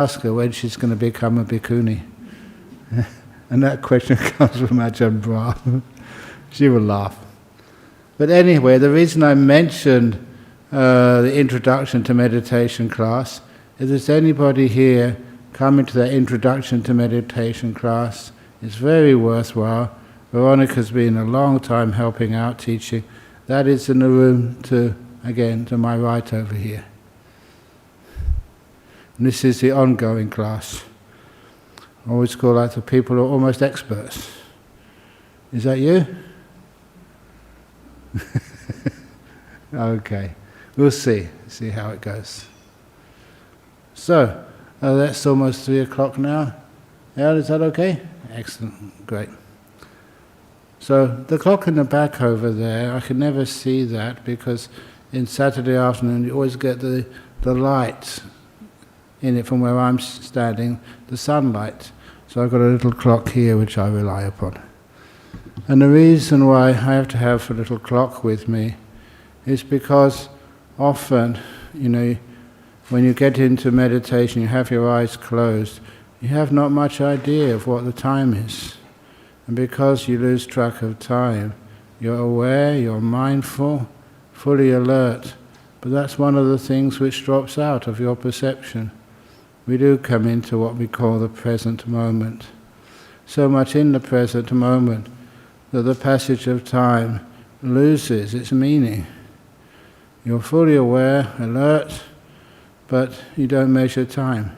ask her when she's going to become a bhikkhuni. And that question comes from Ajahn Brahm. She will laugh. But anyway, the reason I mentioned the introduction to meditation class is if there's anybody here coming to that introduction to meditation class, it's very worthwhile. Veronica's been a long time helping out, teaching. That is in the room to my right over here. And this is the ongoing class. I always call that the people who are almost experts. Is that you? Okay, we'll see how it goes. So, that's almost 3 o'clock now. Yeah, is that okay? Excellent, great. So the clock in the back over there, I can never see that because in Saturday afternoon you always get the light in it from where I'm standing, the sunlight. So I've got a little clock here which I rely upon. And the reason why I have to have a little clock with me is because often, when you get into meditation, you have your eyes closed, you have not much idea of what the time is. And because you lose track of time, you're aware, you're mindful, fully alert, but that's one of the things which drops out of your perception. We do come into what we call the present moment. So much in the present moment that the passage of time loses its meaning. You're fully aware, alert, but you don't measure time.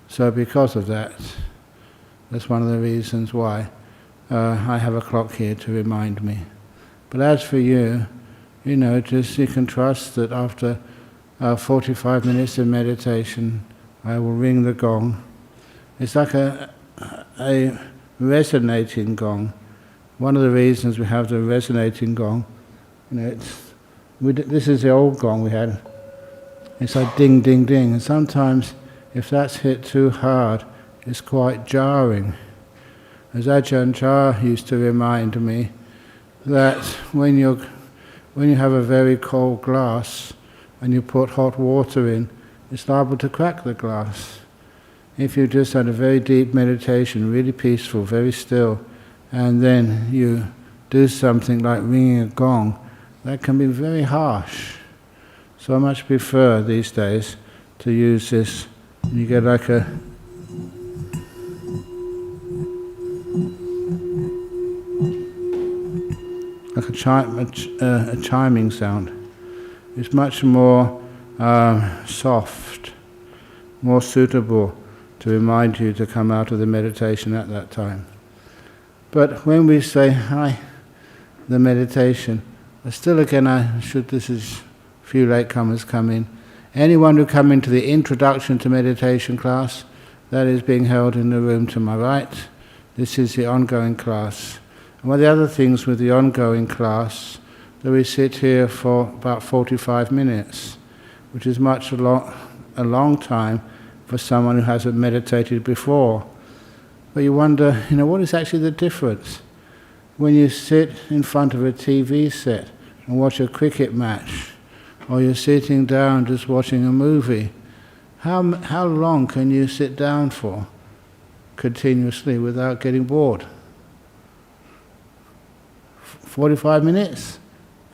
So because of that, that's one of the reasons why I have a clock here to remind me. But as for you, just you can trust that after 45 minutes of meditation, I will ring the gong. It's like a resonating gong. One of the reasons we have the resonating gong, this is the old gong we had. It's like ding, ding, ding. And sometimes, if that's hit too hard, it's quite jarring. As Ajahn Chah used to remind me, that when you have a very cold glass and you put hot water in, it's liable to crack the glass. If you just had a very deep meditation, really peaceful, very still, and then you do something like ringing a gong, that can be very harsh. So I much prefer these days to use this. You get like a chiming sound. It's much more soft, more suitable to remind you to come out of the meditation at that time. But when we say, hi, the meditation, still again, this is a few latecomers come in. Anyone who come into the introduction to meditation class, that is being held in the room to my right. This is the ongoing class. And one of the other things with the ongoing class, that we sit here for about 45 minutes, which is a long time for someone who hasn't meditated before. But you wonder, what is actually the difference? When you sit in front of a TV set and watch a cricket match, or you're sitting down just watching a movie, how long can you sit down for continuously without getting bored? 45 minutes?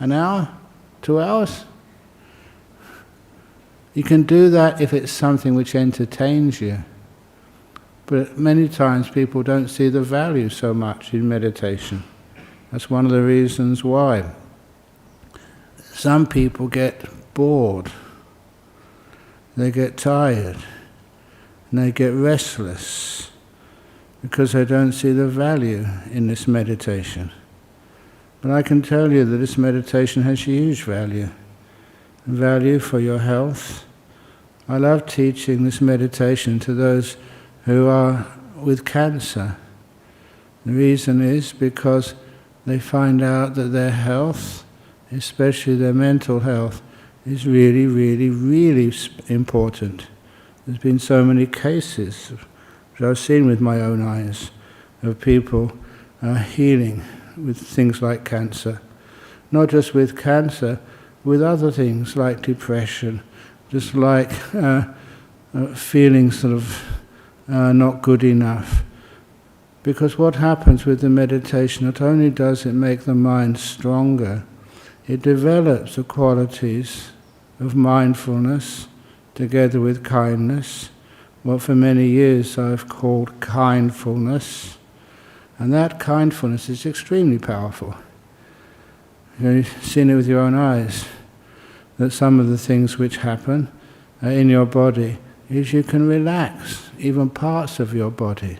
An hour? 2 hours? You can do that if it's something which entertains you. But many times people don't see the value so much in meditation. That's one of the reasons why. Some people get bored, they get tired, and they get restless because they don't see the value in this meditation. But I can tell you that this meditation has huge value. Value for your health. I love teaching this meditation to those who are with cancer. The reason is because they find out that their health, especially their mental health, is really, really, really important. There's been so many cases, which I've seen with my own eyes, of people healing with things like cancer. Not just with cancer, with other things like depression, just like feeling sort of not good enough. Because what happens with the meditation, not only does it make the mind stronger, it develops the qualities of mindfulness together with kindness, what for many years I've called kindfulness. And that kindfulness is extremely powerful. You've seen it with your own eyes, that some of the things which happen in your body is you can relax even parts of your body.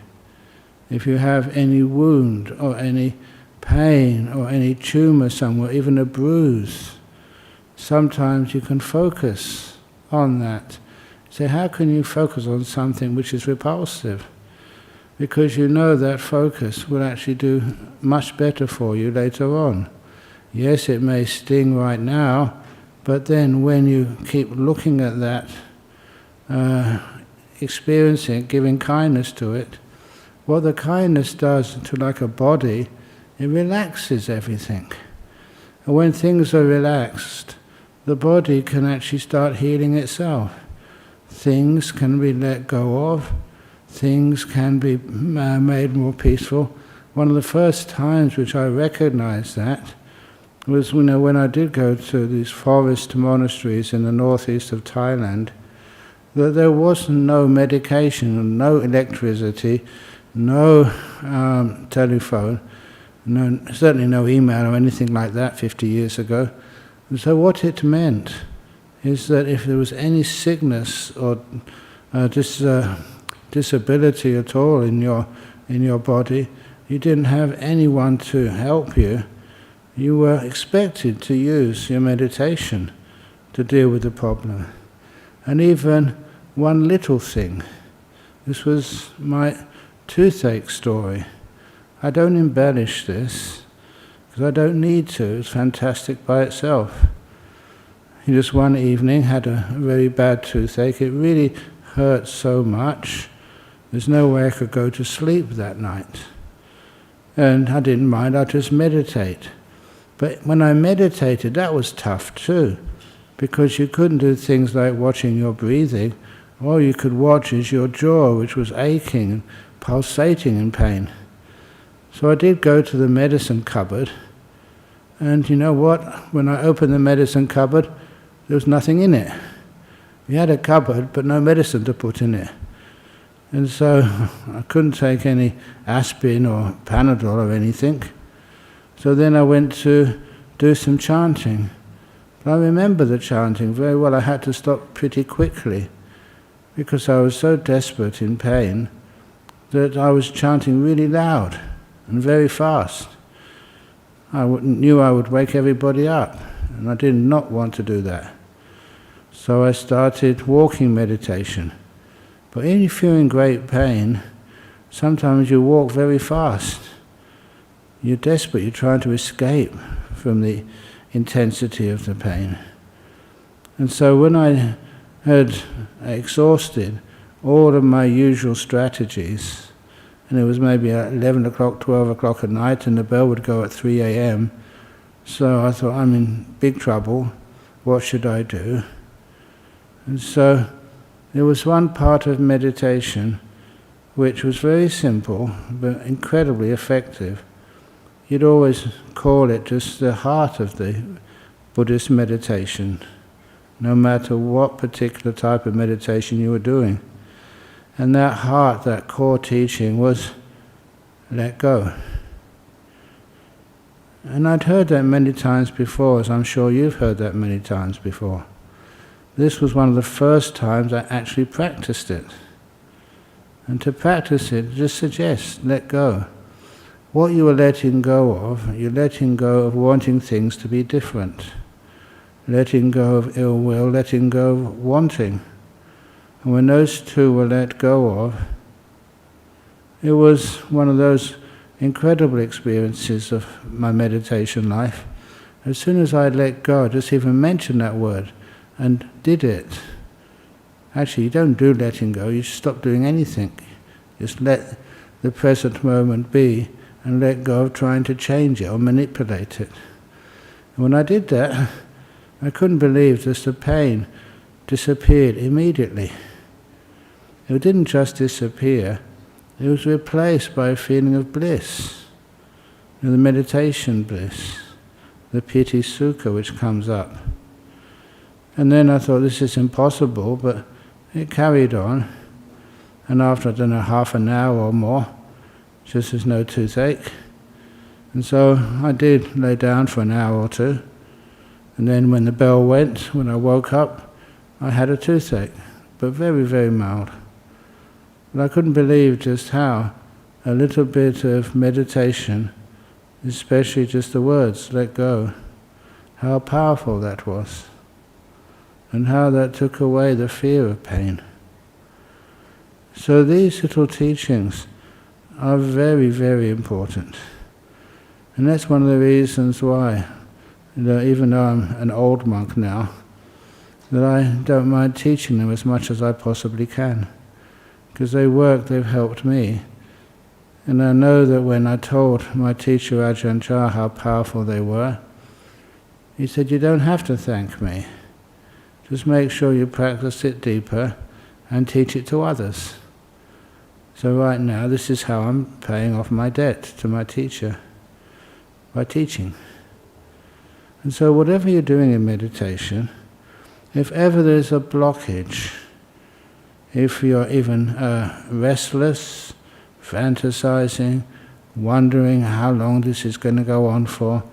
If you have any wound or any pain or any tumor somewhere, even a bruise, sometimes you can focus on that. So how can you focus on something which is repulsive? Because you know that focus will actually do much better for you later on. Yes, it may sting right now, but then when you keep looking at that, experiencing it, giving kindness to it, what the kindness does to like a body, it relaxes everything. And when things are relaxed, the body can actually start healing itself. Things can be let go of, things can be made more peaceful. One of the first times which I recognized that was when I did go to these forest monasteries in the northeast of Thailand, that there was no medication, no electricity, no telephone, certainly no email or anything like that 50 years ago. And so what it meant is that if there was any sickness or disability at all in your body, you didn't have anyone to help you. You were expected to use your meditation to deal with the problem. And even one little thing, this was my toothache story. I don't embellish this, because I don't need to. It's fantastic by itself. Just one evening had a very bad toothache. It really hurt so much. There's no way I could go to sleep that night. And I didn't mind, I'd just meditate. But when I meditated, that was tough too, because you couldn't do things like watching your breathing. All you could watch is your jaw, which was aching and pulsating in pain. So I did go to the medicine cupboard, and you know what? When I opened the medicine cupboard, there was nothing in it. We had a cupboard, but no medicine to put in it. And so I couldn't take any aspirin or Panadol or anything. So then I went to do some chanting. But I remember the chanting very well. I had to stop pretty quickly, because I was so desperate in pain that I was chanting really loud and very fast. I knew I would wake everybody up, and I did not want to do that. So I started walking meditation. But if you're in great pain, sometimes you walk very fast. You're desperate, you're trying to escape from the intensity of the pain. And so when I had exhausted all of my usual strategies, and it was maybe at 11 o'clock, 12 o'clock at night, and the bell would go at 3 a.m. So I thought, I'm in big trouble, what should I do? And so there was one part of meditation which was very simple, but incredibly effective. You'd always call it just the heart of the Buddhist meditation, no matter what particular type of meditation you were doing. And that heart, that core teaching was, let go. And I'd heard that many times before, as I'm sure you've heard that many times before. This was one of the first times I actually practiced it. And to practice it, just suggest, let go. What you are letting go of, you're letting go of wanting things to be different. Letting go of ill will, letting go of wanting. And when those two were let go of, it was one of those incredible experiences of my meditation life. As soon as I let go, just even mention that word and did it. Actually, you don't do letting go, you stop doing anything. Just let the present moment be and let go of trying to change it or manipulate it. And when I did that, I couldn't believe just the pain disappeared immediately. it didn't just disappear, it was replaced by a feeling of bliss, the meditation bliss, the piti sukha which comes up. And then I thought, this is impossible, but it carried on. And after, I don't know, half an hour or more, just there's no toothache. And so I did lay down for an hour or two. And then when the bell went, when I woke up, I had a toothache, but very, very mild. But I couldn't believe just how a little bit of meditation, especially just the words, let go, how powerful that was, and how that took away the fear of pain. So these little teachings are very, very important. And that's one of the reasons why, even though I'm an old monk now, that I don't mind teaching them as much as I possibly can. Because they've helped me. And I know that when I told my teacher Ajahn Brahm how powerful they were, he said, you don't have to thank me. Just make sure you practice it deeper and teach it to others. So right now, this is how I'm paying off my debt to my teacher, by teaching. And so whatever you're doing in meditation, if ever there's a blockage, if you're even restless, fantasizing, wondering how long this is going to go on for,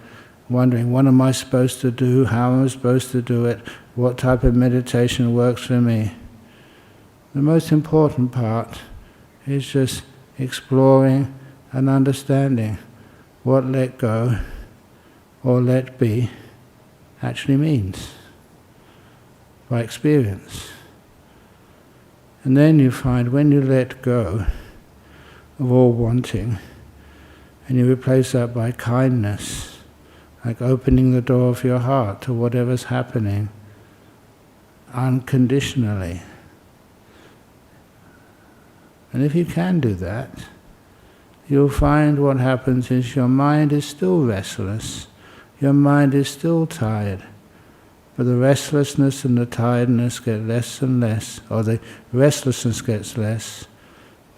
wondering what am I supposed to do, how am I supposed to do it, what type of meditation works for me, the most important part is just exploring and understanding what let go or let be actually means by experience. And then you find when you let go of all wanting and you replace that by kindness, like opening the door of your heart to whatever's happening unconditionally. And if you can do that, you'll find what happens is your mind is still restless, your mind is still tired, but the restlessness and the tiredness get less and less, or the restlessness gets less,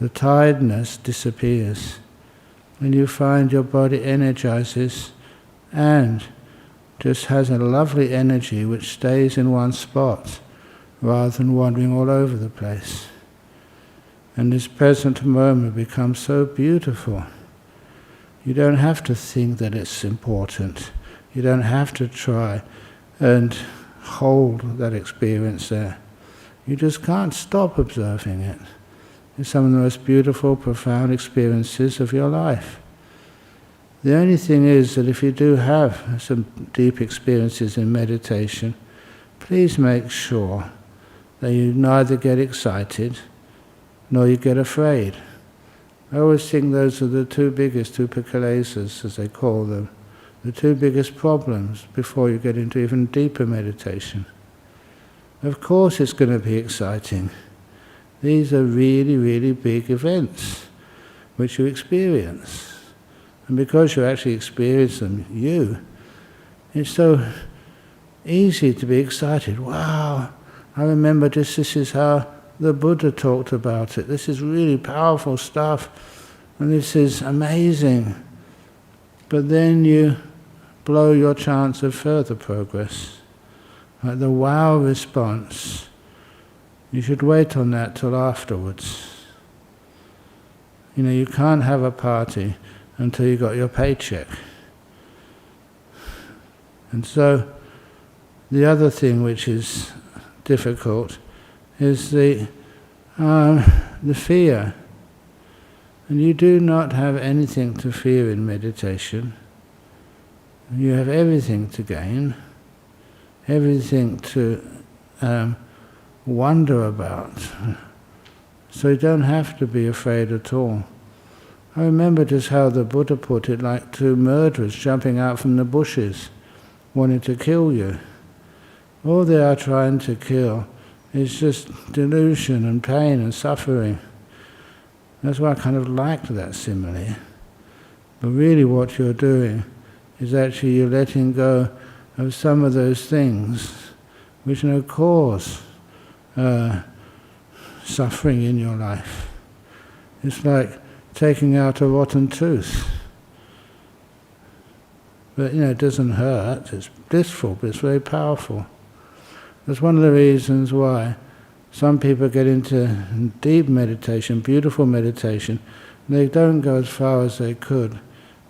the tiredness disappears, and you find your body energizes and just has a lovely energy which stays in one spot rather than wandering all over the place. And this present moment becomes so beautiful. You don't have to think that it's important. You don't have to try and hold that experience there. You just can't stop observing it. It's some of the most beautiful, profound experiences of your life. The only thing is that if you do have some deep experiences in meditation, please make sure that you neither get excited nor you get afraid. I always think those are the two biggest upakilesas, as they call them, the two biggest problems before you get into even deeper meditation. Of course it's going to be exciting. These are really, really big events which you experience. And because you actually experience them, it's so easy to be excited. Wow, I remember this is how the Buddha talked about it. This is really powerful stuff, and this is amazing. But then you blow your chance of further progress. Like the wow response, you should wait on that till afterwards. You can't have a party until you got your paycheck. And so, the other thing which is difficult is the fear. And you do not have anything to fear in meditation. You have everything to gain, everything to wonder about. So you don't have to be afraid at all. I remember just how the Buddha put it, like two murderers jumping out from the bushes, wanting to kill you. All they are trying to kill is just delusion and pain and suffering. That's why I kind of liked that simile. But really what you're doing is actually you're letting go of some of those things which cause suffering in your life. It's like taking out a rotten tooth. But it doesn't hurt, it's blissful, but it's very powerful. That's one of the reasons why some people get into deep meditation, beautiful meditation, and they don't go as far as they could,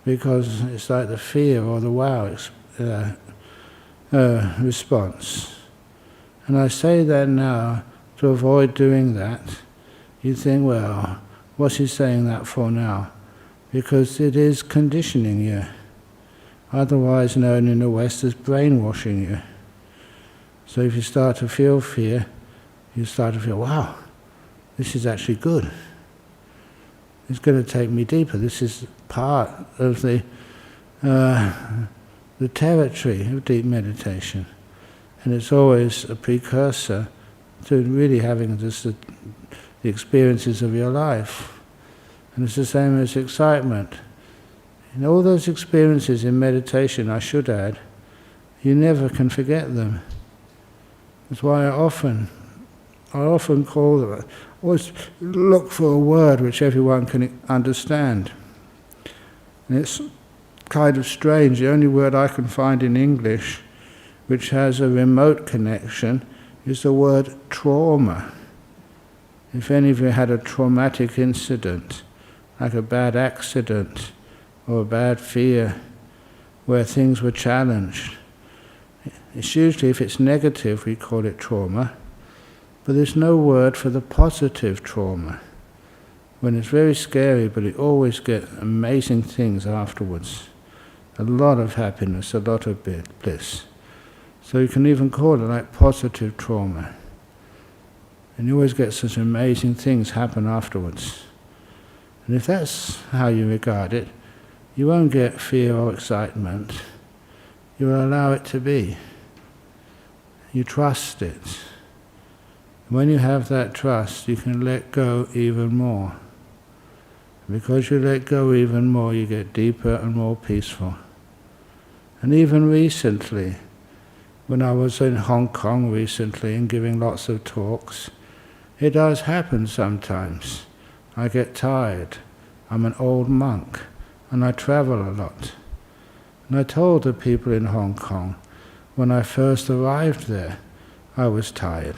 because it's like the fear or the wow response. And I say that now to avoid doing that. You think, well, what's he saying that for now? Because it is conditioning you. Otherwise known in the West as brainwashing you. So if you start to feel fear, you start to feel, wow, this is actually good. It's going to take me deeper. This is part of the territory of deep meditation. And it's always a precursor to really having just the experiences of your life. And it's the same as excitement. In all those experiences in meditation, I should add, you never can forget them. That's why I often call them, always look for a word which everyone can understand. And it's kind of strange, the only word I can find in English which has a remote connection is the word trauma. If any of you had a traumatic incident, like a bad accident or a bad fear where things were challenged, it's usually, if it's negative, we call it trauma, but there's no word for the positive trauma. When it's very scary, but you always get amazing things afterwards. A lot of happiness, a lot of bliss. So you can even call it like positive trauma. And you always get such amazing things happen afterwards. And if that's how you regard it, you won't get fear or excitement. You will allow it to be. You trust it. When you have that trust, you can let go even more. Because you let go even more, you get deeper and more peaceful. And even recently, when I was in Hong Kong recently and giving lots of talks, it does happen sometimes. I get tired. I'm an old monk, and I travel a lot. And I told the people in Hong Kong, when I first arrived there, I was tired.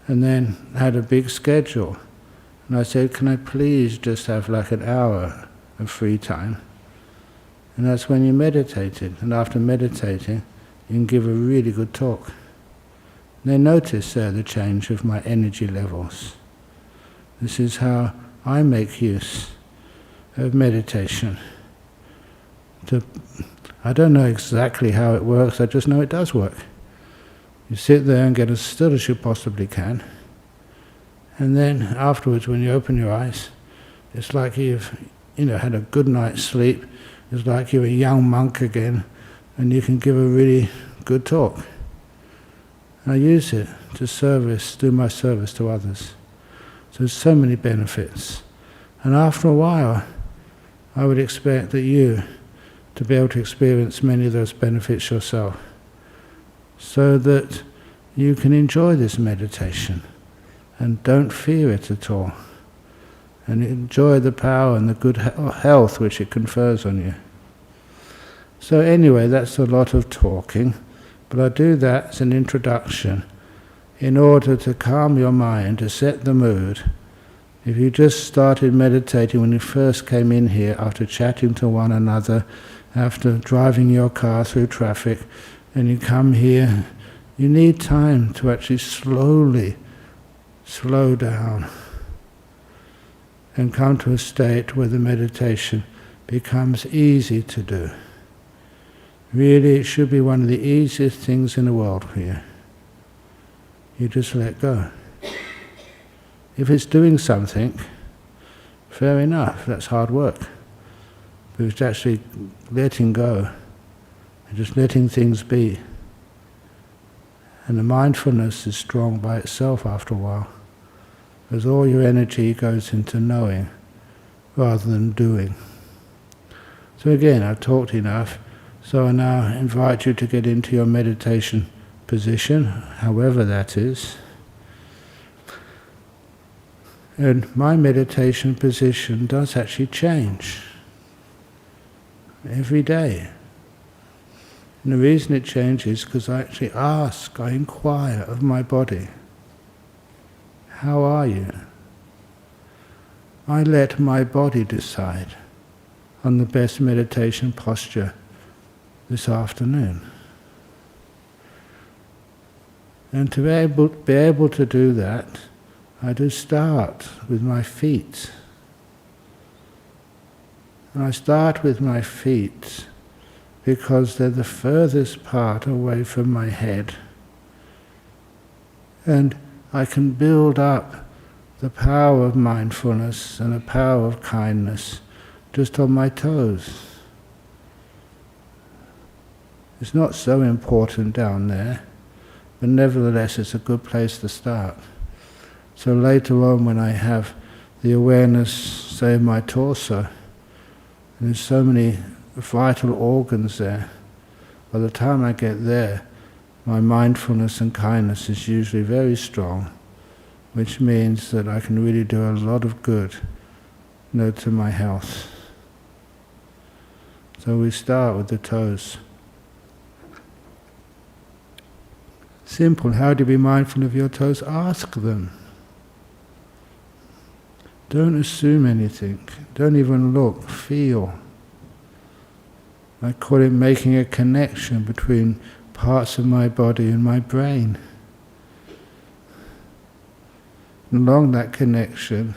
And then had a big schedule. And I said, can I please just have like an hour of free time? And that's when you meditated. And after meditating, you can give a really good talk. And they notice there the change of my energy levels. This is how I make use of meditation. I don't know exactly how it works, I just know it does work. You sit there and get as still as you possibly can, and then afterwards when you open your eyes, it's like you've had a good night's sleep, it's like you're a young monk again, and you can give a really good talk. I use it to do my service to others. So there's so many benefits. And after a while, I would expect that you to be able to experience many of those benefits yourself, so that you can enjoy this meditation and don't fear it at all, and enjoy the power and the good health which it confers on you. So anyway, that's a lot of talking, but I do that as an introduction in order to calm your mind, to set the mood. If you just started meditating when you first came in here, after chatting to one another, after driving your car through traffic, and you come here, you need time to actually slowly slow down and come to a state where the meditation becomes easy to do. Really, it should be one of the easiest things in the world for you. You just let go. If it's doing something, fair enough, that's hard work. But it's actually letting go and just letting things be. And the mindfulness is strong by itself after a while, because all your energy goes into knowing rather than doing. So again, I've talked enough, so I now invite you to get into your meditation position, however that is. And my meditation position does actually change every day. And the reason it changes is because I actually ask, I inquire of my body, how are you? I let my body decide on the best meditation posture this afternoon. And to be able to do that, I do start with my feet. And I start with my feet because they're the furthest part away from my head. And I can build up the power of mindfulness and the power of kindness just on my toes. It's not so important down there, but nevertheless it's a good place to start. So later on when I have the awareness, say, of my torso, and there's so many vital organs there, by the time I get there, my mindfulness and kindness is usually very strong, which means that I can really do a lot of good, to my health. So we start with the toes. Simple. How do you be mindful of your toes? Ask them. Don't assume anything. Don't even look. Feel. I call it making a connection between parts of my body and my brain. And along that connection,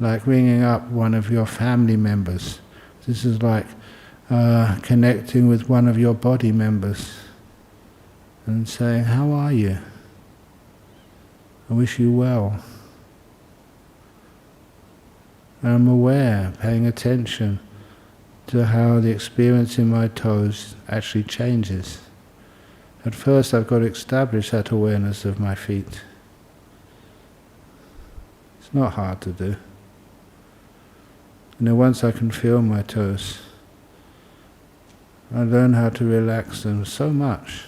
like ringing up one of your family members. This is like connecting with one of your body members and saying, how are you? I wish you well. And I'm aware, paying attention to how the experience in my toes actually changes. At first I've got to establish that awareness of my feet. It's not hard to do. Once I can feel my toes, I learn how to relax them so much.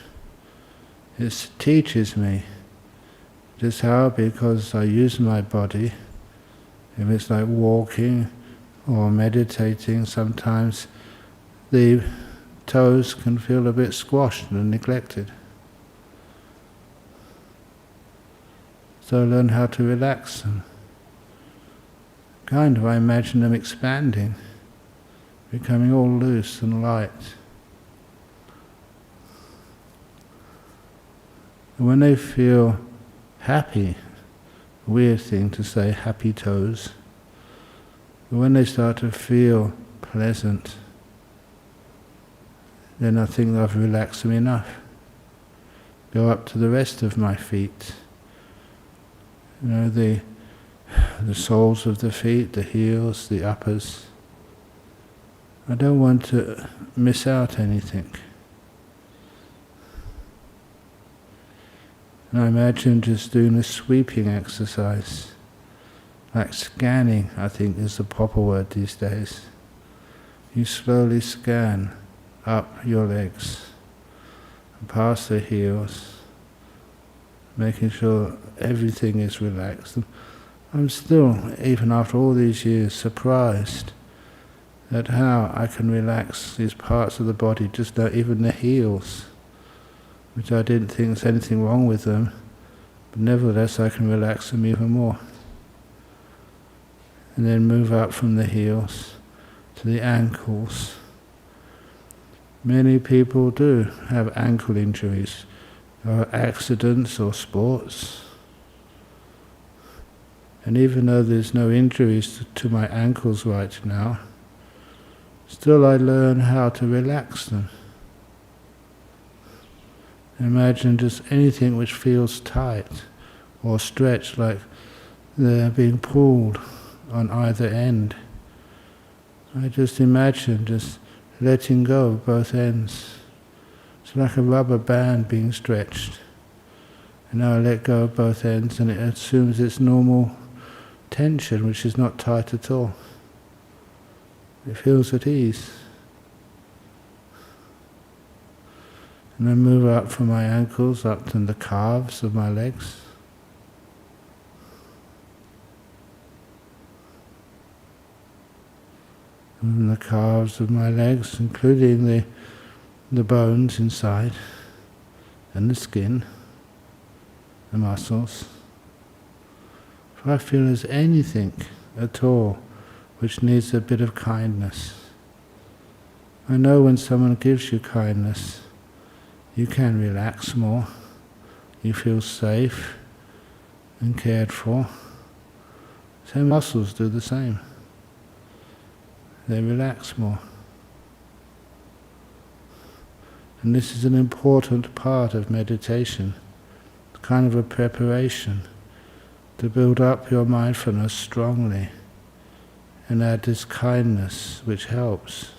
It teaches me just how, because I use my body, if it's like walking or meditating, sometimes the toes can feel a bit squashed and neglected. So I learn how to relax them. I imagine them expanding, becoming all loose and light. And when they feel happy, weird thing to say, happy toes, but when they start to feel pleasant, then I think I've relaxed them enough. Go up to the rest of my feet. The soles of the feet, the heels, the uppers. I don't want to miss out anything. And I imagine just doing a sweeping exercise, like scanning, I think is the proper word these days. You slowly scan up your legs, and past the heels, making sure everything is relaxed. And I'm still, even after all these years, surprised at how I can relax these parts of the body, just even the heels, which I didn't think there's anything wrong with them, but nevertheless I can relax them even more. And then move up from the heels to the ankles. Many people do have ankle injuries, or accidents or sports. And even though there's no injuries to my ankles right now, still I learn how to relax them. Imagine just anything which feels tight or stretched, like they're being pulled on either end. I just imagine just letting go of both ends. It's like a rubber band being stretched. And now I let go of both ends and it assumes its normal tension, which is not tight at all. It feels at ease. And then move up from my ankles up to the calves of my legs. and the calves of my legs, including the bones inside, and the skin, the muscles. If I feel there's anything at all which needs a bit of kindness, I know when someone gives you kindness, you can relax more, you feel safe and cared for. So muscles do the same. They relax more. And this is an important part of meditation, kind of a preparation to build up your mindfulness strongly and add this kindness which helps.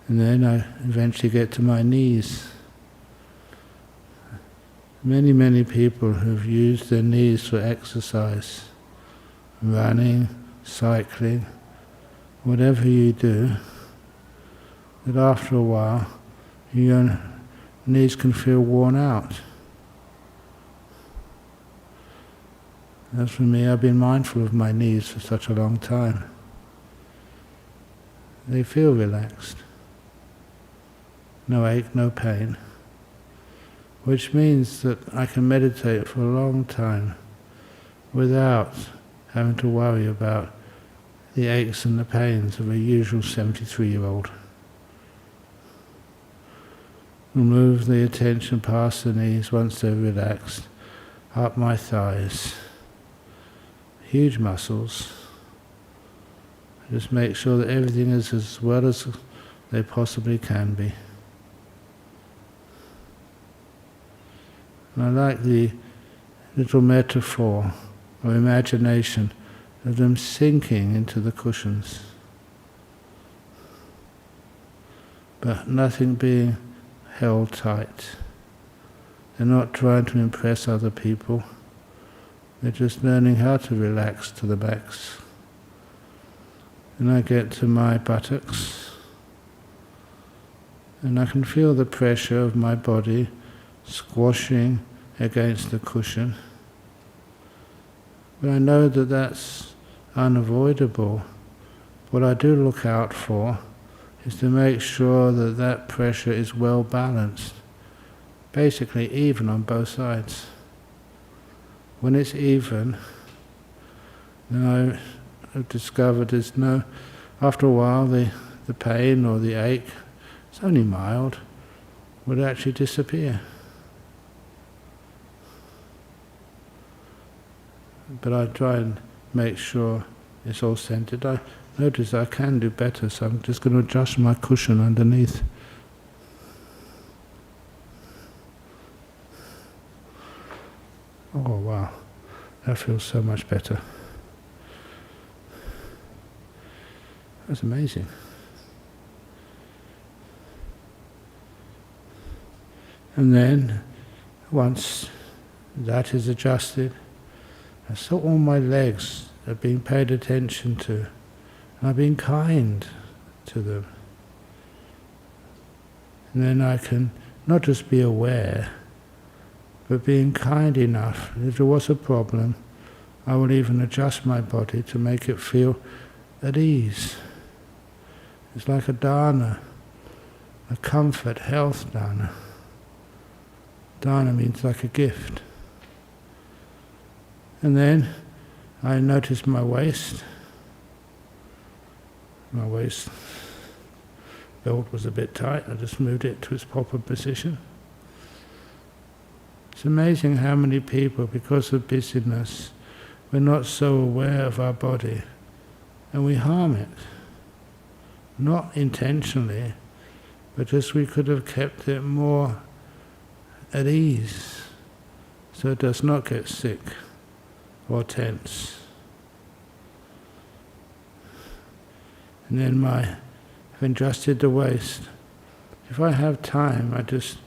And then I eventually get to my knees. Many people who've used their knees for exercise, running, cycling, whatever you do, that after a while your knees can feel worn out. As for me, I've been mindful of my knees for such a long time. They feel relaxed. No ache, no pain. Which means that I can meditate for a long time without having to worry about the aches and the pains of a usual 73-year-old. Remove the attention past the knees once they're relaxed, up my thighs, huge muscles. Just make sure that everything is as well as they possibly can be. And I like the little metaphor or imagination of them sinking into the cushions, but nothing being held tight. They're not trying to impress other people. They're just learning how to relax to the backs. And I get to my buttocks, and I can feel the pressure of my body squashing against the cushion. But I know that that's unavoidable. What I do look out for is to make sure that that pressure is well balanced, basically even on both sides. When it's even, then I've discovered there's no, after a while the pain or the ache, it's only mild, would actually disappear. But I try and make sure it's all centered. I notice I can do better, so I'm just going to adjust my cushion underneath. Oh wow, that feels so much better. That's amazing. And then, once that is adjusted, I saw all my legs are being paid attention to, and I've been kind to them. And then I can not just be aware, but being kind enough, if there was a problem, I will even adjust my body to make it feel at ease. It's like a dana, a comfort, health dana. Dana means like a gift. And then I noticed my waist. My waist belt was a bit tight. I just moved it to its proper position. It's amazing how many people, because of busyness, we're not so aware of our body and we harm it. Not intentionally, but just we could have kept it more at ease so it does not get sick or tense. And then I've adjusted the waist. If I have time, I just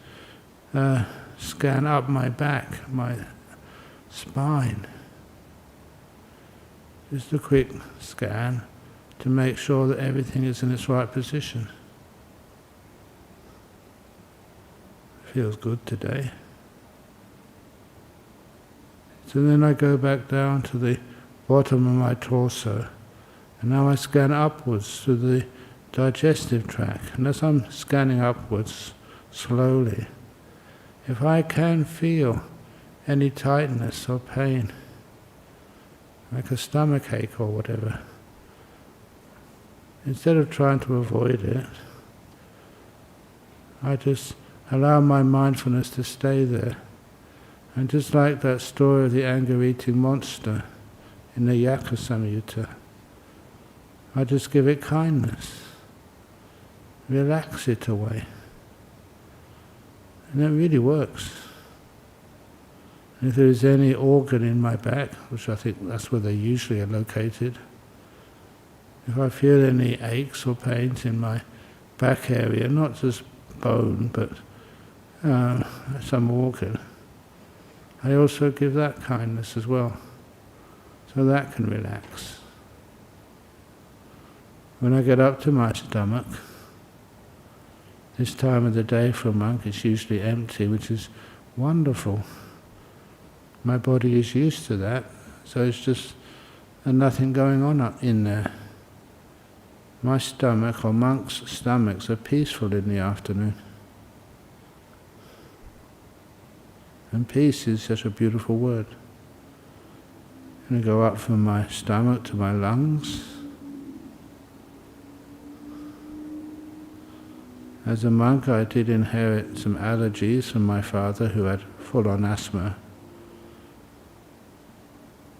scan up my back, my spine. Just a quick scan to make sure that everything is in its right position. Feels good today. So then I go back down to the bottom of my torso, and now I scan upwards to the digestive tract. And as I'm scanning upwards slowly, if I can feel any tightness or pain, like a stomach ache or whatever, instead of trying to avoid it, I just allow my mindfulness to stay there. And just like that story of the anger-eating monster in the Yaka Samyutta, I just give it kindness, relax it away. And it really works. And if there is any organ in my back, which I think that's where they usually are located, if I feel any aches or pains in my back area, not just bone, but some organ, I also give that kindness as well, so that can relax. When I get up to my stomach, this time of the day for a monk it's usually empty, which is wonderful. My body is used to that, so it's just nothing going on up in there. My stomach, or monks' stomachs, are peaceful in the afternoon. And peace is such a beautiful word. And I go up from my stomach to my lungs. As a monk, I did inherit some allergies from my father, who had full-on asthma.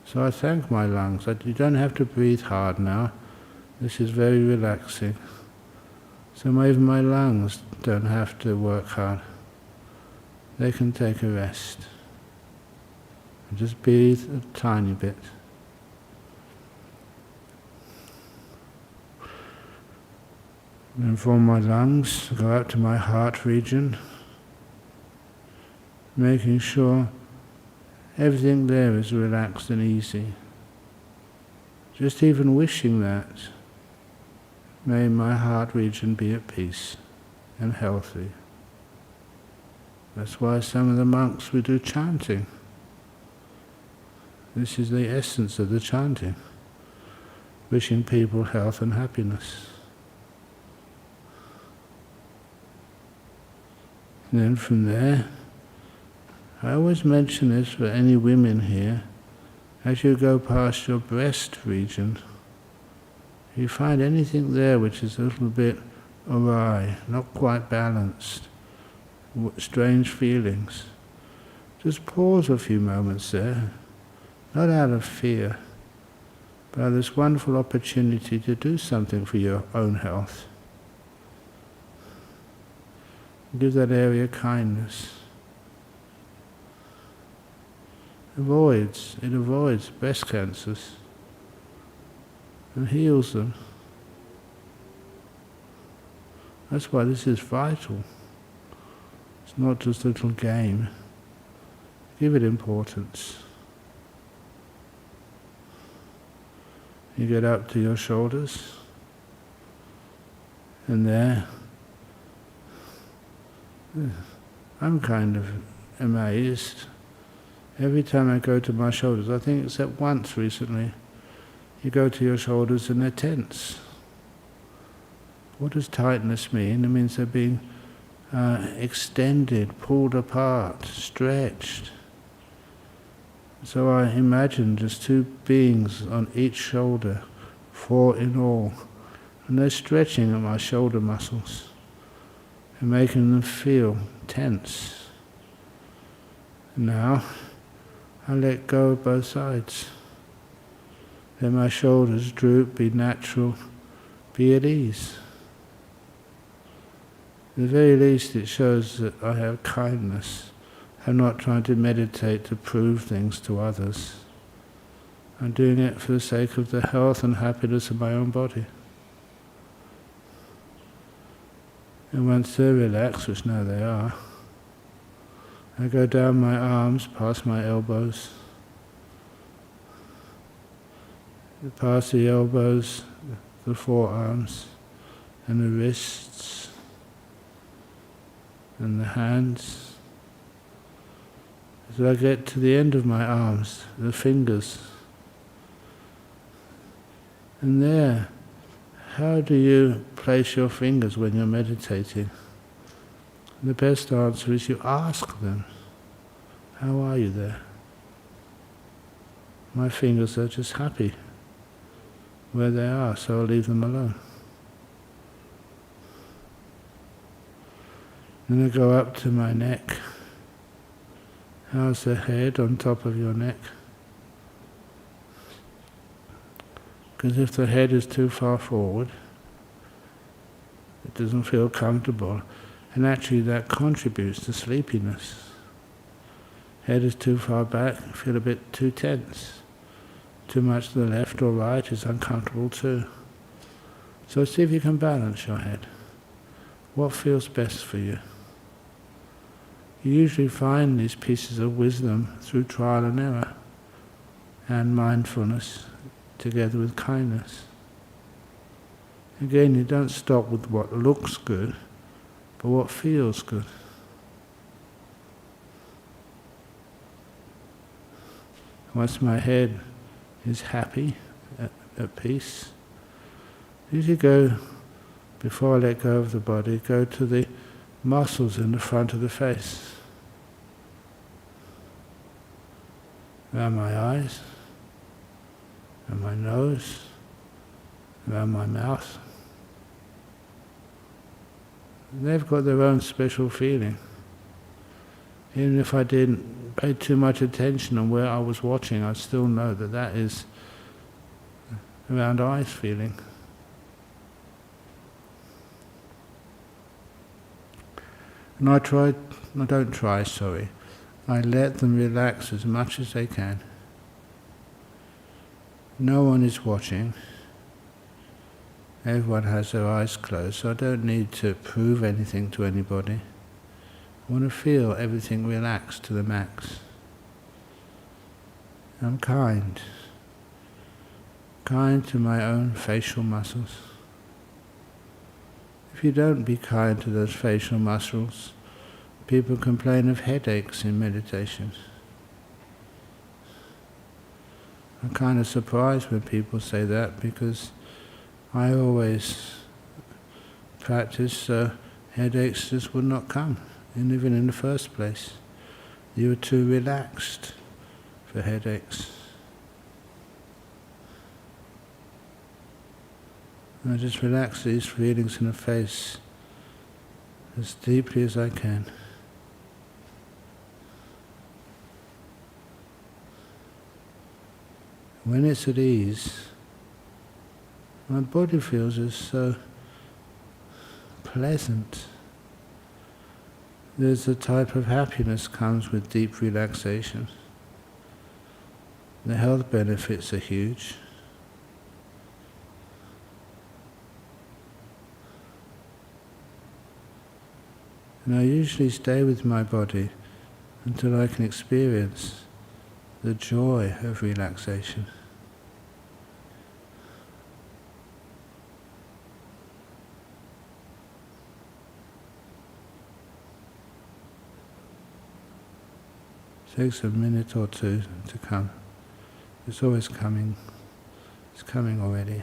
So I thank my lungs. You don't have to breathe hard now. This is very relaxing. So even my lungs don't have to work hard. They can take a rest. And just breathe a tiny bit. And from my lungs, go out to my heart region, making sure everything there is relaxed and easy. Just even wishing that, may my heart region be at peace and healthy. That's why some of the monks, we do chanting. This is the essence of the chanting, wishing people health and happiness. And then from there, I always mention this for any women here, as you go past your breast region, if you find anything there which is a little bit awry, not quite balanced, strange feelings, just pause a few moments there, not out of fear, but out of this wonderful opportunity to do something for your own health. Give that area kindness. It avoids breast cancers and heals them. That's why this is vital. It's not just a little game. Give it importance. You get up to your shoulders, and there, I'm kind of amazed. Every time I go to my shoulders, I think except once recently, you go to your shoulders and they're tense. What does tightness mean? It means they're being extended, pulled apart, stretched. So I imagine just two beings on each shoulder, 4 in all, and they're stretching at my shoulder muscles and making them feel tense. Now, I let go of both sides. Let my shoulders droop, be natural, be at ease. At the very least, it shows that I have kindness. I'm not trying to meditate to prove things to others. I'm doing it for the sake of the health and happiness of my own body. And once they're relaxed, which now they are, I go down my arms, past my elbows, past the elbows, the forearms, and the wrists, and the hands, So I get to the end of my arms, the fingers. And there, how do you place your fingers when you're meditating? The best answer is you ask them, how are you there? My fingers are just happy where they are, so I'll leave them alone. Then I go up to my neck. How's the head on top of your neck? Because if the head is too far forward, it doesn't feel comfortable, and actually that contributes to sleepiness. Head is too far back, feel a bit too tense. Too much to the left or right is uncomfortable too. So see if you can balance your head. What feels best for you? You usually find these pieces of wisdom through trial and error and mindfulness together with kindness. Again, you don't stop with what looks good, but what feels good. Once my head is happy, at peace, usually go, before I let go of the body, go to the muscles in the front of the face. Around my eyes, around my nose, around my mouth. They've got their own special feeling. Even if I didn't pay too much attention on where I was watching, I still know that that is around eyes feeling. And I let them relax as much as they can. No one is watching. Everyone has their eyes closed, so I don't need to prove anything to anybody. I want to feel everything relaxed to the max. I'm kind. Kind to my own facial muscles. If you don't be kind to those facial muscles, people complain of headaches in meditation. I'm kind of surprised when people say that, because I always practice so headaches just would not come, and even in the first place. You were too relaxed for headaches. And I just relax these feelings in the face as deeply as I can. When it's at ease, my body feels is so pleasant. There's a type of happiness comes with deep relaxation. The health benefits are huge. And I usually stay with my body until I can experience the joy of relaxation. It takes a minute or two to come. It's always coming. It's coming already.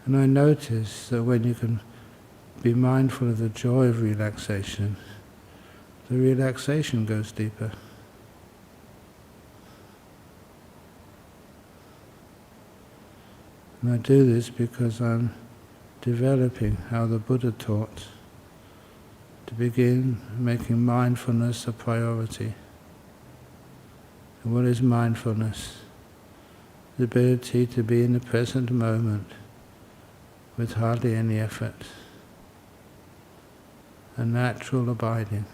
And I notice that when you can be mindful of the joy of relaxation, the relaxation goes deeper. And I do this because I'm developing how the Buddha taught, to begin making mindfulness a priority. And what is mindfulness? The ability to be in the present moment with hardly any effort. A natural abiding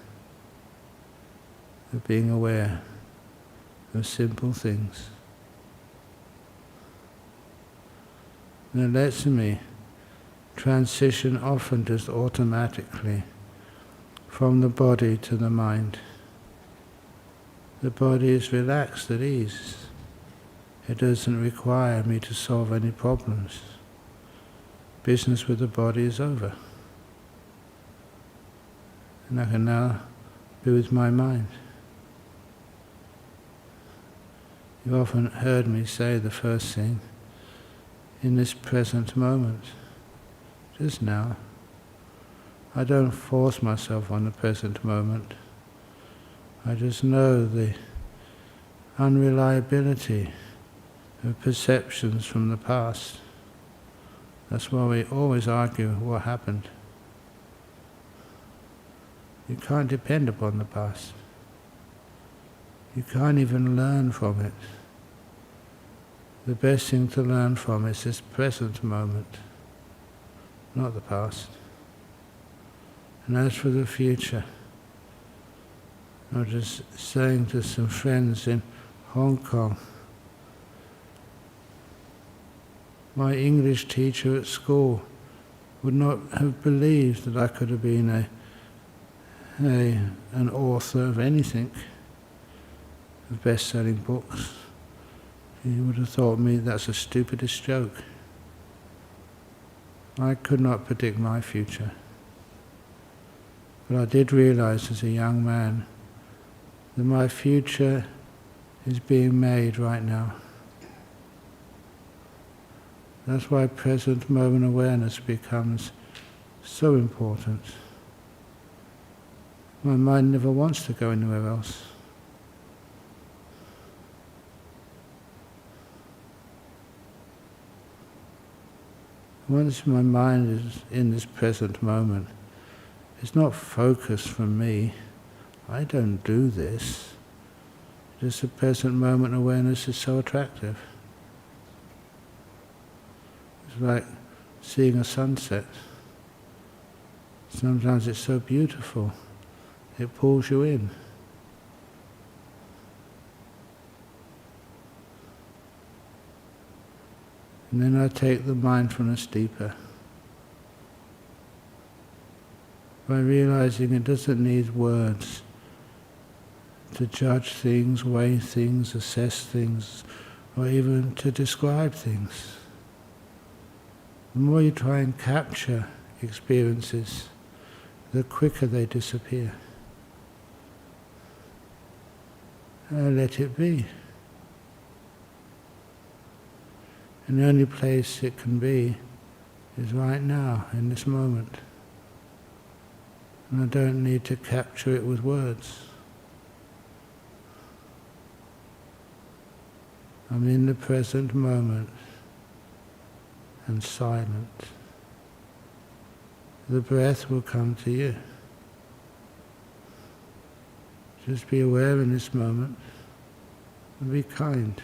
of being aware of simple things. And it lets me transition often just automatically from the body to the mind. The body is relaxed at ease. It doesn't require me to solve any problems. Business with the body is over. And I can now be with my mind. You often heard me say the first thing, in this present moment, just now. I don't force myself on the present moment. I just know the unreliability of perceptions from the past. That's why we always argue what happened. You can't depend upon the past. You can't even learn from it. The best thing to learn from is this present moment, not the past. And as for the future, I was just saying to some friends in Hong Kong, my English teacher at school would not have believed that I could have been an author of anything, of best-selling books. He would have thought me that's the stupidest joke. I could not predict my future. But I did realize as a young man that my future is being made right now. That's why present moment awareness becomes so important. My mind never wants to go anywhere else. Once my mind is in this present moment, it's not focused from me. I don't do this. Just the present moment awareness is so attractive. It's like seeing a sunset. Sometimes it's so beautiful, it pulls you in. And then I take the mindfulness deeper. By realizing it doesn't need words to judge things, weigh things, assess things, or even to describe things. The more you try and capture experiences, the quicker they disappear. And let it be. And the only place it can be is right now, in this moment. And I don't need to capture it with words. I'm in the present moment and silent. The breath will come to you. Just be aware in this moment and be kind.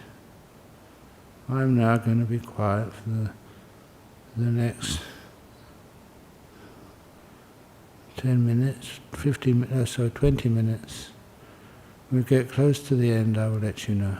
I'm now going to be quiet for the next 10 minutes, 20 minutes. When we get close to the end, I will let you know.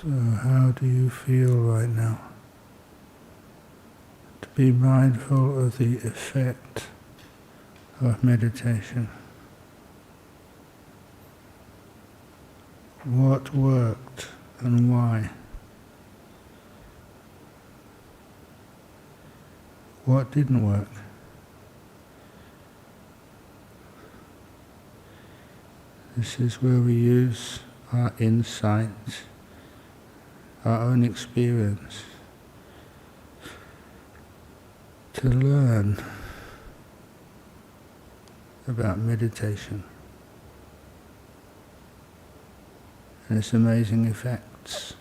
So how do you feel right now? To be mindful of the effect of meditation. What worked and why? What didn't work? This is where we use our insight, our own experience, to learn about meditation and its amazing effects.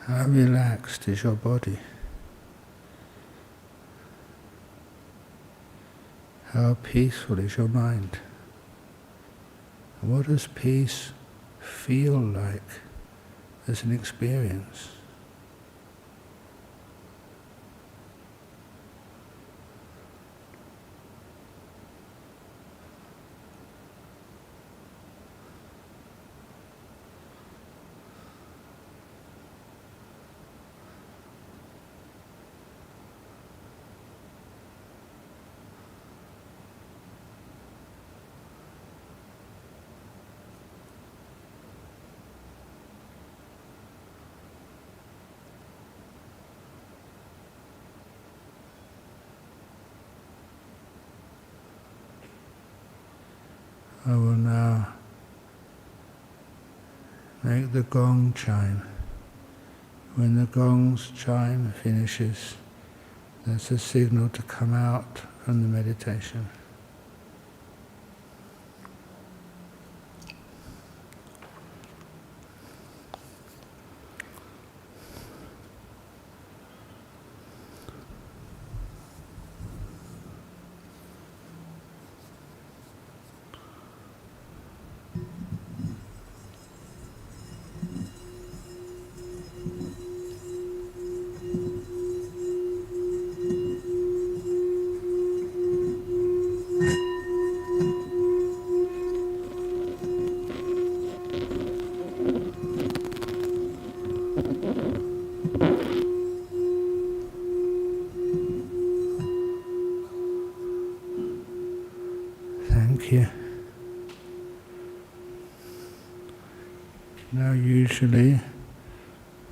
How relaxed is your body? How peaceful is your mind? What does peace feel like as an experience? I will now make the gong chime. When the gong's chime finishes, that's a signal to come out from the meditation. Thank you. Now usually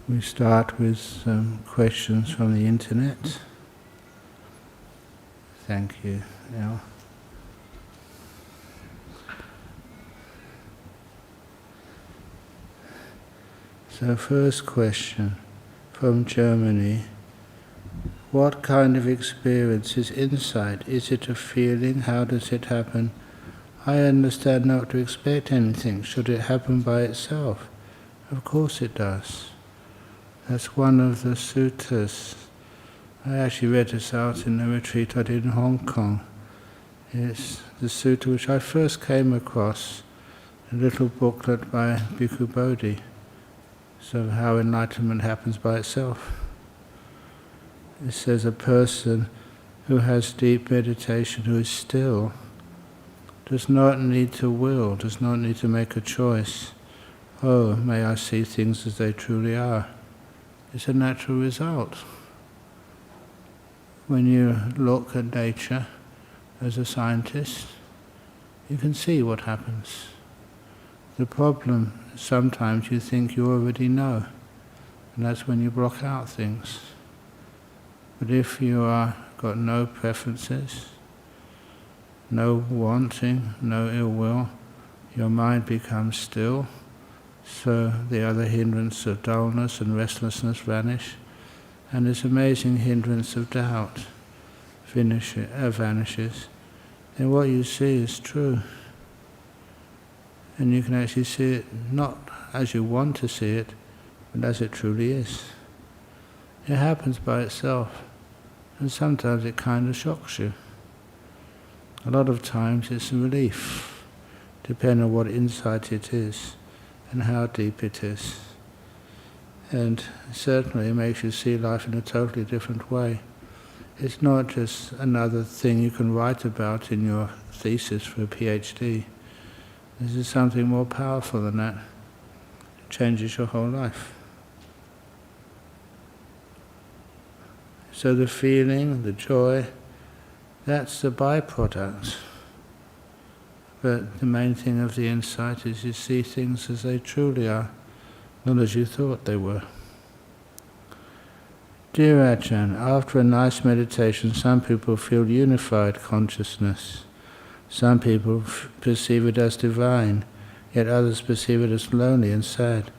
we start with some questions from the internet. Thank you, Al. So first question from Germany. What kind of experience is insight? Is it a feeling? How does it happen? I understand not to expect anything. Should it happen by itself? Of course it does. That's one of the suttas. I actually read this out in the retreat I did in Hong Kong. It's the sutta which I first came across, a little booklet by Bhikkhu Bodhi. So how enlightenment happens by itself. It says a person who has deep meditation, who is still, does not need to will, does not need to make a choice. Oh, may I see things as they truly are. It's a natural result. When you look at nature as a scientist, you can see what happens. The problem, sometimes you think you already know, and that's when you block out things. But if you are got no preferences, no wanting, no ill will, your mind becomes still, so the other hindrance of dullness and restlessness vanish, and this amazing hindrance of doubt vanishes. Then what you see is true. And you can actually see it not as you want to see it, but as it truly is. It happens by itself, and sometimes it kind of shocks you. A lot of times it's a relief, depending on what insight it is and how deep it is. And certainly it makes you see life in a totally different way. it's not just another thing you can write about in your thesis for a PhD. This is something more powerful than that. It changes your whole life. So the feeling, the joy, that's the byproduct. But the main thing of the insight is you see things as they truly are, not as you thought they were. Dear Ajahn, after a nice meditation, some people feel unified consciousness. Some people perceive it as divine, yet others perceive it as lonely and sad.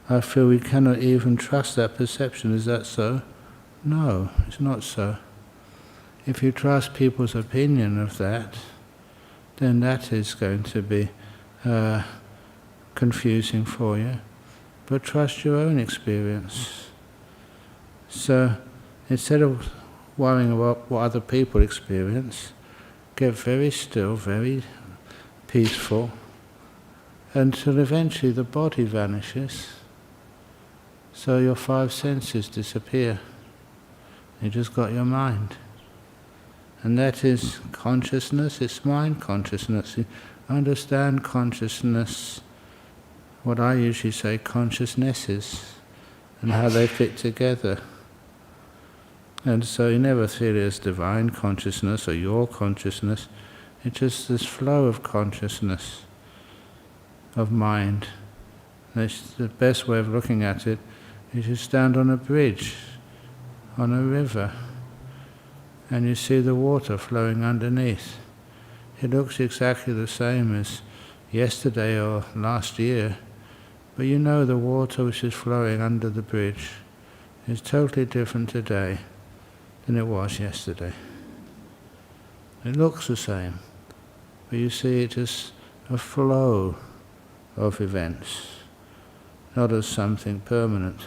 I feel we cannot even trust that perception. Is that so? No, it's not so. If you trust people's opinion of that, then that is going to be confusing for you. But trust your own experience. So instead of worrying about what other people experience, get very still, very peaceful, until eventually the body vanishes. So your 5 senses disappear. You just got your mind. And that is consciousness, it's mind consciousness. You understand consciousness, what I usually say, consciousnesses, and how they fit together. And so you never feel it as divine consciousness or your consciousness. It's just this flow of consciousness, of mind. That's the best way of looking at it. Is you stand on a bridge, on a river, and you see the water flowing underneath. It looks exactly the same as yesterday or last year, but you know the water which is flowing under the bridge is totally different today than it was yesterday. It looks the same, but you see it as a flow of events, not as something permanent.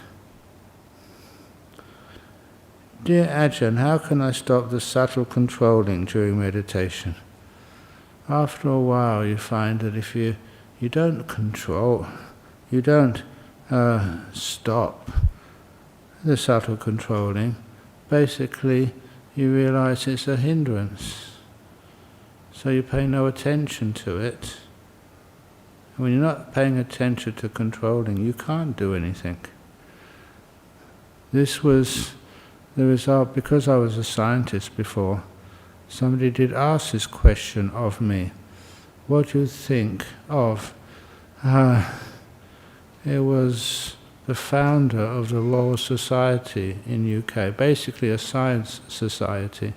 Dear Ajahn, how can I stop the subtle controlling during meditation? After a while you find that if you don't control, you don't stop the subtle controlling, basically you realize it's a hindrance. So you pay no attention to it. When you're not paying attention to controlling, you can't do anything. This was the result, because I was a scientist before. Somebody did ask this question of me. What do you think of? It was the founder of the Royal Society in UK, basically a science society,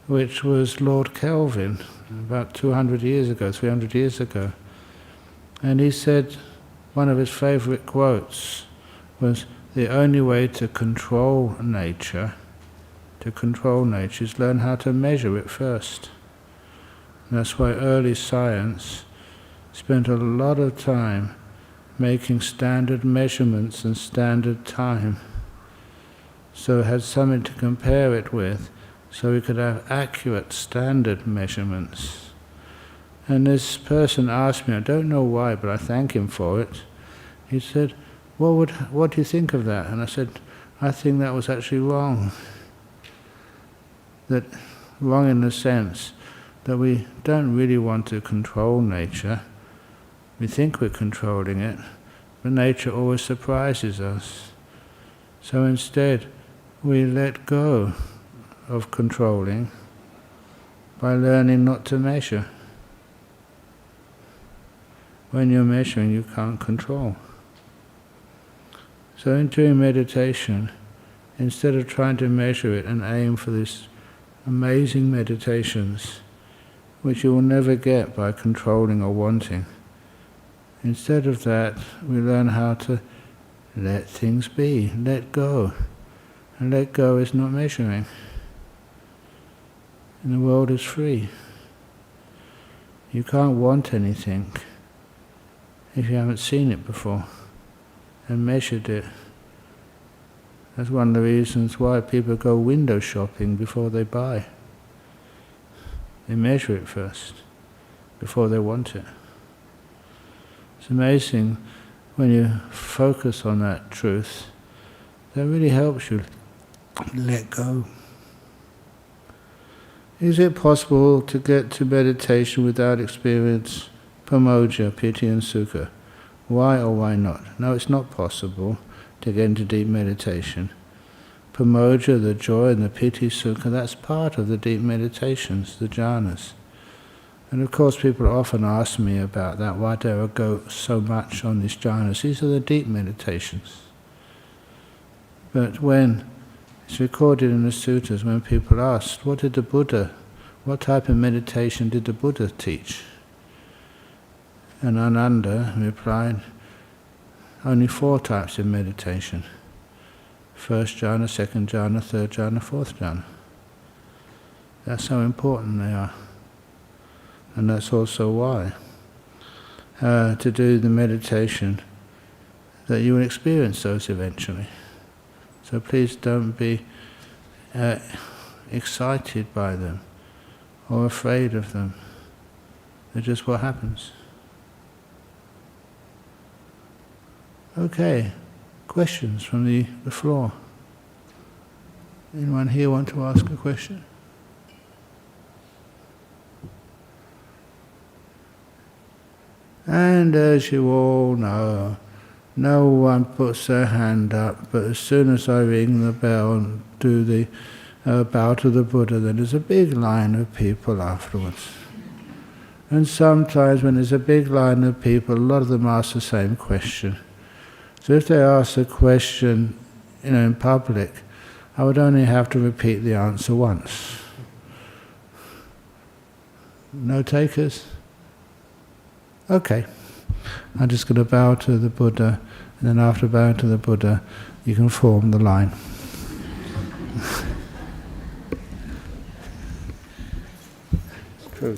which was Lord Kelvin, about 200 years ago, 300 years ago. And he said, one of his favourite quotes was, the only way to control nature is learn how to measure it first. And that's why early science spent a lot of time making standard measurements and standard time, so it had something to compare it with, so we could have accurate standard measurements. And this person asked me, I don't know why, but I thank him for it. He said, what do you think of that? And I said, I think that was actually wrong. That wrong in the sense that we don't really want to control nature. We think we're controlling it, but nature always surprises us. So instead, we let go of controlling by learning not to measure. When you're measuring, you can't control. So during meditation, instead of trying to measure it and aim for these amazing meditations, which you will never get by controlling or wanting, instead of that, we learn how to let things be, let go. And let go is not measuring. And the world is free. You can't want anything if you haven't seen it before and measured it. That's one of the reasons why people go window shopping before they buy. They measure it first, before they want it. It's amazing when you focus on that truth, that really helps you let go. Is it possible to get to meditation without experience pamoja, piti and sukha? Why or why not? No, it's not possible to get into deep meditation. Pamoja, the joy, and the piti, sukha, that's part of the deep meditations, the jhanas. And of course people often ask me about that, why do I go so much on these jhanas? These are the deep meditations. But when it's recorded in the sutras, when people ask, what type of meditation did the Buddha teach? And Ananda replied, only 4 types of meditation. First jhana, second jhana, third jhana, fourth jhana. That's how important they are. And that's also why to do the meditation that you will experience those eventually. So please don't be excited by them or afraid of them. They're just what happens. Okay, questions from the floor? Anyone here want to ask a question? And as you all know, no one puts their hand up, but as soon as I ring the bell and do the bow to the Buddha, then there's a big line of people afterwards. And sometimes when there's a big line of people, a lot of them ask the same question. So if they ask a question, in public, I would only have to repeat the answer once. No takers? Okay. I'm just going to bow to the Buddha, and then after bowing to the Buddha, you can form the line. True.